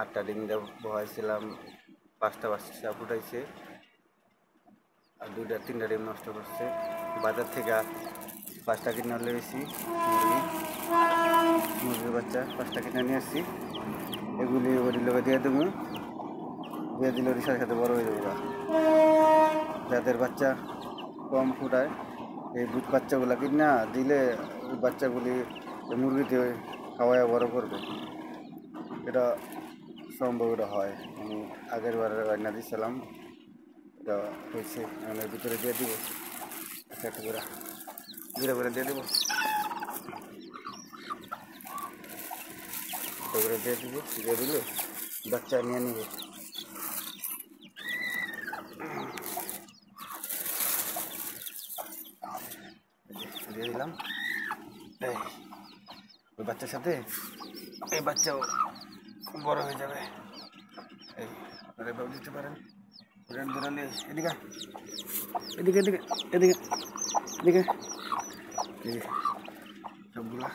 8টা ডিম বহাইছিলাম, 5টা বাচ্চা ফুটাইছে আর 2-3টা ডিম নষ্ট করছে। বাজার থেকে 5টা কিনে লইছি মুরগির বাচ্চা, 5টা কিনে নিয়ে আসছি। এগুলি ওর লোকে দিয়ে দেবো, দিয়ে দিলে ওর সাথে সাথে বড় হয়ে যাবে। যাদের বাচ্চা কম ফুটায় এই বাচ্চাগুলা কিনা দিলে ওই বাচ্চাগুলি মুরগিতে খাওয়ায় বড় করবে। এটা সম্ভব, এটা হয়। আমি আগের বার রান্না দিয়েছিলাম, এটা হয়েছে। এর ভিতরে দিয়ে দিব একটা একটা করে, ঘুরে ঘুরে দিয়ে দেবো, করে দিয়ে দিব। দিয়ে দিলে বাচ্চা নিয়ে নেবে। দিয়ে দিলাম ওই বাচ্চার সাথে, এই বাচ্চাও বড় হয়ে যাবে। এই আপনারা এভাবে দিতে পারেন। দূরালে এদিকে এদিকে এদিকে এদিকে এদিকে সবগুলা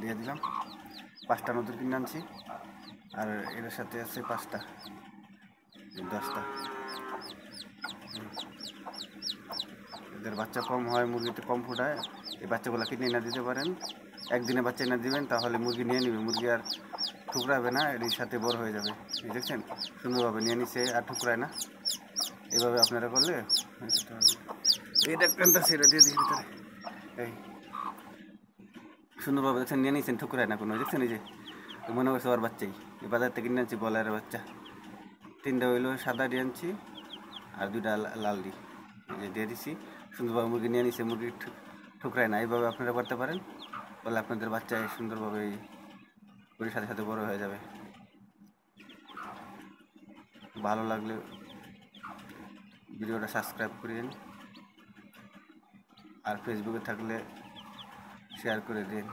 দিয়ে দিলাম। 5টা নতুন কিনে আনছি আর এর সাথে আছে 5টা, 10টা। এদের বাচ্চা কম হয়, মুরগিতে কম ফোটায়, এই বাচ্চাগুলো কিনে এনে দিতে পারেন। একদিনে বাচ্চা এনে দিবেন, তাহলে মুরগি নিয়ে নেবে, মুরগি আর ঠুকরাবে না, এর সাথে বড় হয়ে যাবে। দেখছেন সুন্দরভাবে নিয়ে নিচ্ছে আর ঠুকরায় না। এভাবে আপনারা করলে এটা কান্তা সেটা দিয়ে দিই ভিতরে। এই সুন্দরভাবে দেখছেন নিয়ে নিয়েছেন, ঠুকরায় না কোনো। দেখছেন এই যে মনে করছে ওর বাচ্চাই, এই বাজার থেকে কিনে আনছি বলারের বাচ্চা। 3টা হইলো সাদা দিয়ে আনছি আর 2টা লাল দিয়ে দিছি। সুন্দরভাবে মুরগি নিয়ে নিচ্ছে, মুরগি ঠুকরায় না। এইভাবে আপনারা করতে পারেন, বলে আপনাদের বাচ্চা সুন্দরভাবে ওর সাথে সাথে বড় হয়ে যাবে। ভালো লাগলে ভিডিওটা সাবস্ক্রাইব করেন আর ফেসবুকে থাকলে শেয়ার করে দিন।